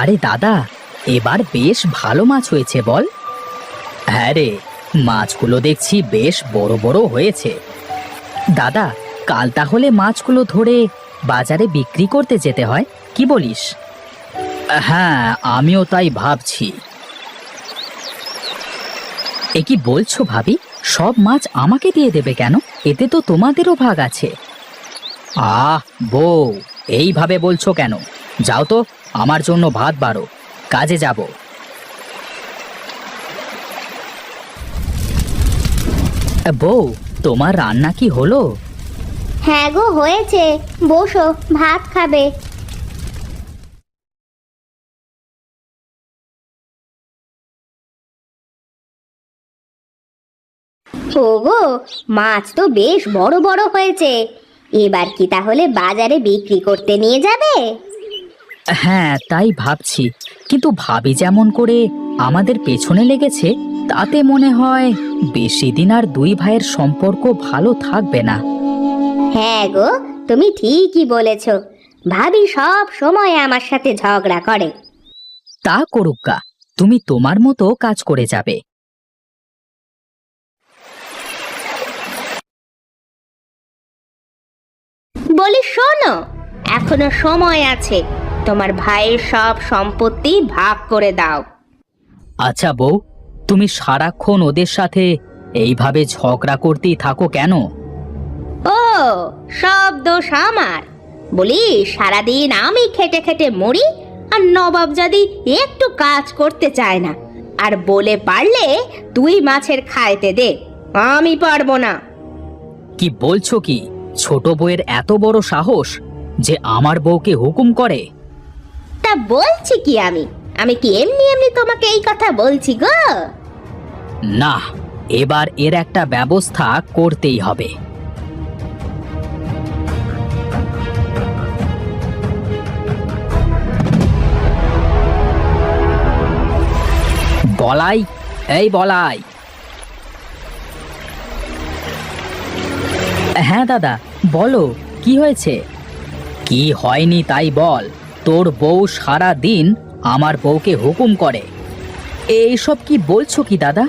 আরে দাদা, এবার বেশ ভালো মাছ হয়েছে বল। হ্যাঁ রে, মাছগুলো দেখছি বেশ বড় বড় হয়েছে। দাদা, কাল তাহলে মাছগুলো ধরে বাজারে বিক্রি করতে যেতে হয়, কি বলিস? হ্যাঁ, আমিও তাই ভাবছি। এ কি বলছো ভাবি? সব মাছ আমাকে দিয়ে দেবে কেন? এতে তো তোমাদেরও ভাগ আছে। আহ বউ, এইভাবে বলছো কেন? যাও তো, আমার জন্য ভাত বাড়ো, কাজে যাব। বউ, তোমার রান্না কি হলো? হ্যাঁ গো, হয়েছে। বসো, ভাত খাবে। ওগো, মাছ তো বেশ বড় বড় হয়েছে। এবার কি তাহলে বাজারে বিক্রি করতে নিয়ে যাবে? হ্যাঁ, তাই ভাবছি, কিন্তু ভাবি যেমন করে আমাদের পেছনে লেগেছে, তাতে মনে হয় বেশি দিন আর দুই ভাইয়ের সম্পর্ক ভালো থাকবে না। হ্যাঁ গো, তুমি ঠিকই বলেছ। ভাবি সব সময় আমার সাথে ঝগড়া করে। তা করুক্কা, তুমি তোমার মতো কাজ করে যাবে। বলি শোনো, এখনো সময় আছে। তোমার ভাইয়ের সব সম্পত্তি ভাগ করে দাও। আচ্ছা বউ, তুমি সারাক্ষণ ওদের সাথে এইভাবে ঝগড়া করতেই থাকো কেন? ও, সব দোষ আমার? বলি, সারাদিন আমি খেটে খেটে মরি, আর নবাবজাদি একটু কাজ করতে চায় না। আর বলে পারলে তুই মাছের খাইতে দে, আমি পারবো না। কি বলছো কি? ছোট বউয়ের এত বড় সাহস যে আমার বউকে হুকুম করে? তা বলছি কি, আমি আমি কি এমনি এমনি তোমাকে এই কথা বলছি গো? না, এবার এর একটা ব্যবস্থা করতেই হবে। বলাই, এই বলাই। হ্যাঁ দাদা, বলো, কি হয়েছে? কি হয়নি তাই বল। তোর বউ সারা দিন আমার বউকে হুকুম করে। এইসব কি বলছো কি দাদা?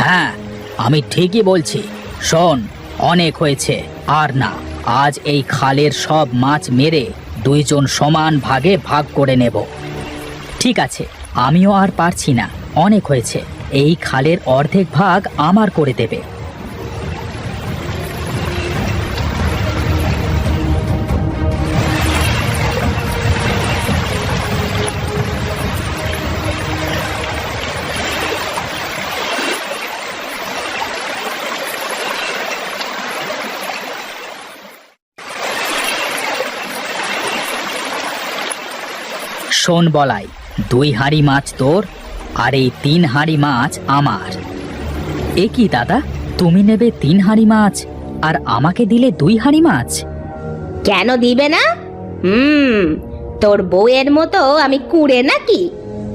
হ্যাঁ, আমি ঠিকই বলছি। শোন, অনেক হয়েছে, আর না। আজ এই খালের সব মাছ মেরে দুইজন সমান ভাগে ভাগ করে নেব। ঠিক আছে, আমিও আর পারছি না, অনেক হয়েছে। এই খালের অর্ধেক ভাগ আমার করে দেবে। শোন বলাই, 2 হাঁড়ি মাছ তোর, আর এই 3 হাঁড়ি মাছ আমার। এ কি দাদা, তুমি নেবে 3 হাঁড়ি মাছ আর আমাকে দিলে 2 হাঁড়ি মাছ? কেন দিবে না? তোর বউয়ের মতো আমি কুঁড়ে নাকি?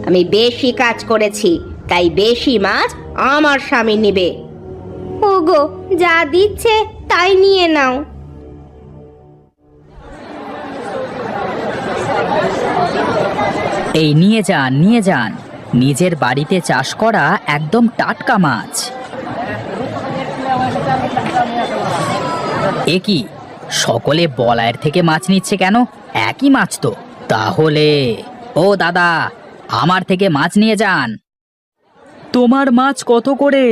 আমি বেশি কাজ করেছি, তাই বেশি মাছ আমার স্বামী নিবে। ওগো, যা দিচ্ছে তাই নিয়ে নাও। এই নিয়ে যান, নিয়ে যান, নিজের বাড়িতে চাষ করা একদম টাটকা মাছ। এ কি, সকলে বলায়ের থেকে মাছ নিচ্ছে কেন? একই মাছ তো। তাহলে ও দাদা, আমার থেকে মাছ নিয়ে যান। তোমার মাছ কত করে?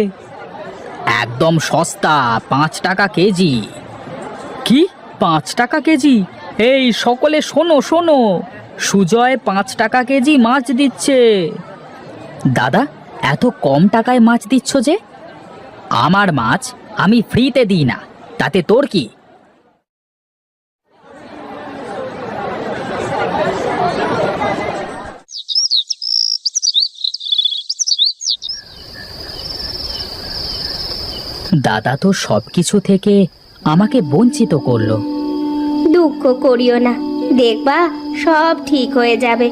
একদম সস্তা, 5 টাকা কেজি। কি, 5 টাকা কেজি? এই সকলে শোনো শোনো, সুজয় 5 টাকা কেজি মাছ দিচ্ছে। দাদা, এত কম টাকায় মাছ দিচ্ছ যে? আমার মাছ আমি ফ্রিতে দিই না, তাতে তোর কি? দাদা তো সবকিছু থেকে আমাকে বঞ্চিত করলো। দুঃখ করিও না, দেখবা সব ঠিক হয়ে যাবে।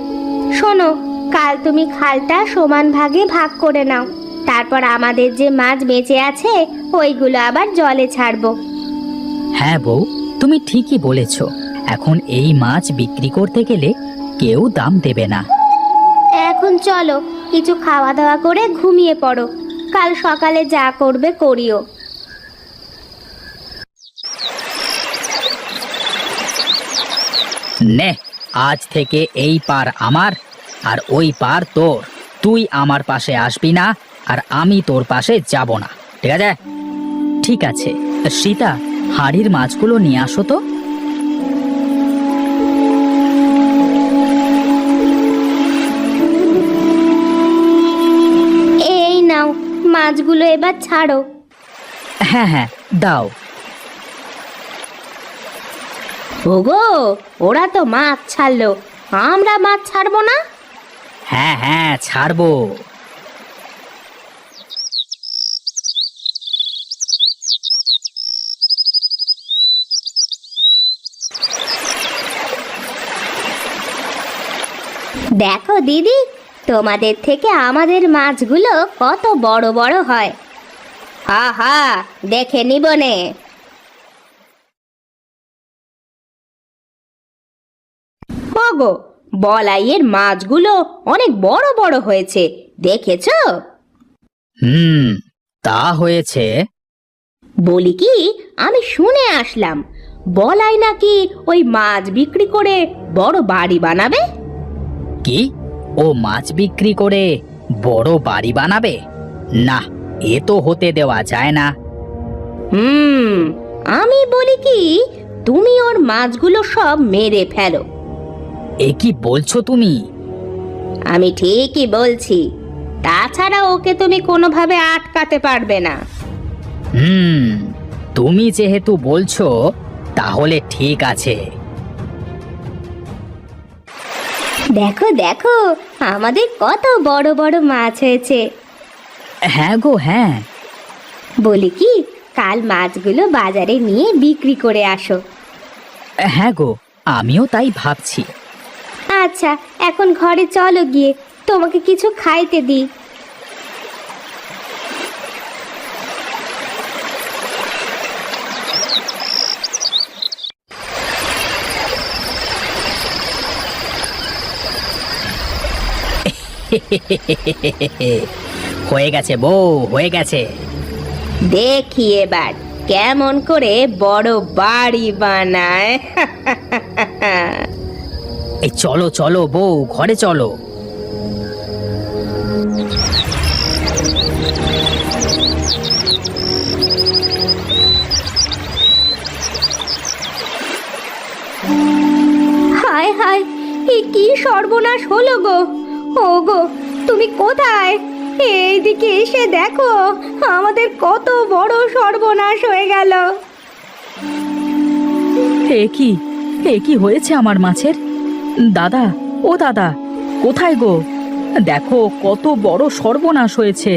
শোনো, কাল তুমি খালটা সমান ভাগে ভাগ করে নাও। তারপর আমাদের যে মাছ বেঁচে আছে ওইগুলো আবার জলে ছাড়বো। হ্যাঁ বউ, তুমি ঠিকই বলেছ। এখন এই মাছ বিক্রি করতে গেলে কেউ দাম দেবে না। চলো কিছু খাওয়া দাওয়া করে ঘুমিয়ে পড়ো, কাল সকালে যা করবে করিও। নে, আজ থেকে এই পার আমার আর ওই পার তোর। তুই আমার পাশে আসবি না আর আমি তোর পাশে যাব না, ঠিক আছে? ঠিক আছে। সীতা, হাড়ির মাছগুলো নিয়ে আসো তো। এই নাও, মাছগুলো এবার ছাড়ো। হ্যাঁ হ্যাঁ, দাও। ওগো, ওরা তো মাছ ছাড়লো, আমরা মাছ ছাড়বো না? হ্যাঁ হ্যাঁ, ছাড়বো। দেখো দিদি, তোমাদের থেকে আমাদের মাছগুলো কত বড় বড় হয়। আহা, দেখে নিবনে। ওগো, বলাইয়ের মাছগুলো অনেক বড় বড় হয়েছে, দেখেছো? তা হয়েছে। বলি কি, আমি শুনে আসলাম বলাই নাকি ওই মাছ বিক্রি করে বড় বাড়ি বানাবে। কি? ও মাছ বিক্রি করে বড় বাড়ি বানাবে? না, এ তো হতে দেওয়া যায় না। আমি বলি কি, তুমি ওর মাছগুলো সব মেরে ফেলো। এ কি বলছো তুমি? আমি ঠিকই বলছি, তাছাড়া ওকে তুমি কোনোভাবে আটকাতে পারবে না। তুমি যেহেতু বলছো তাহলে ঠিক আছে। দেখো দেখো, আমাদের কত বড় বড় মাছ হয়েছে। হ্যাঁ গো, হ্যাঁ। বলি কি, কাল মাছগুলো বাজারে নিয়ে বিক্রি করে আসো। হ্যাঁ গো, আমিও তাই ভাবছি। আচ্ছা, এখন ঘরে চলো, গিয়ে তোমাকে কিছু খাইতে দিই। হয়ে গেছে বউ, হয়ে গেছে। দেখি এবার কেমন করে বড় বাড়ি বানায়। এই চলো চলো বউ, ঘরে চলো। হায় হায়, এ কি সর্বনাশ হলো গো! ও গো, তুমি কোথায়? এইদিকে এসে দেখো, আমাদের কত বড় সর্বনাশ হয়ে গেল। এ কি হয়েছে আমার মাছের? দাদা, ও দাদা, কোথায় গো? দেখো কত বড় সর্বনাশ হয়েছে।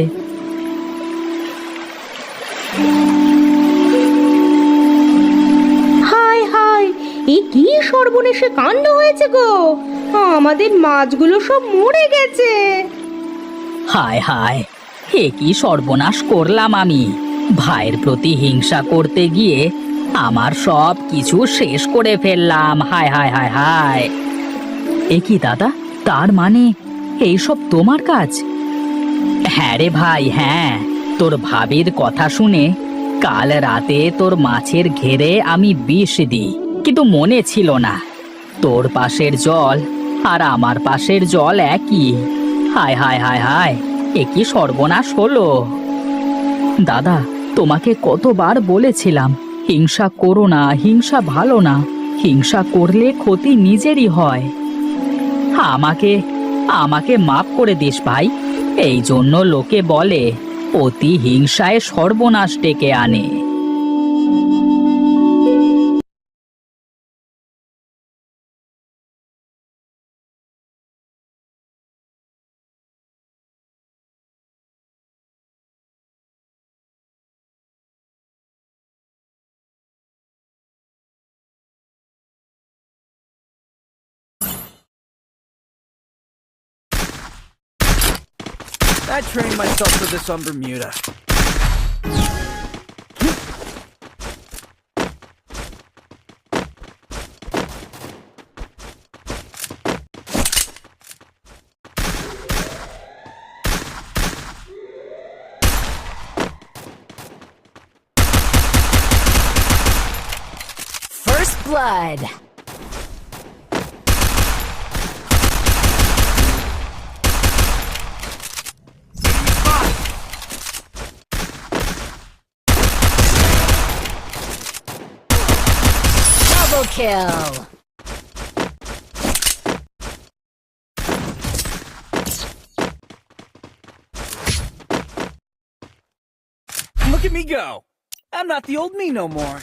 হায় হায়, এ কি সর্বনেশে কাণ্ড হয়েছে গো! আমাদের মাছগুলো সব মরে গেছে। হায় হায়, এ কি সর্বনাশ করলাম আমি! ভাইয়ের প্রতি হিংসা করতে গিয়ে আমার সব কিছু শেষ করে ফেললাম। হায় হায় হায় হায়! এ কি দাদা, তার মানে এইসব তোমার কাজ? হ্যাঁ রে ভাই, হ্যাঁ। তোর ভাবির কথা শুনে কাল রাতে তোর মাছের ঘেরে আমি বিষ দিই, কিন্তু মনে ছিল না তোর পাশের জল আর আমার পাশের জল একই। হায় হায় হায় হায়, এ কি সর্বনাশ হলো! দাদা, তোমাকে কতবার বলেছিলাম হিংসা করো না, হিংসা ভালো না, হিংসা করলে ক্ষতি নিজেরই হয়। আমাকে আমাকে মাফ করে দিস ভাই। এই জন্য লোকে বলে অতি হিংসায় সর্বনাশ ডেকে আনে। I trained myself for this on Bermuda. blood. Double kill. Look at me go. I'm not the old me no more.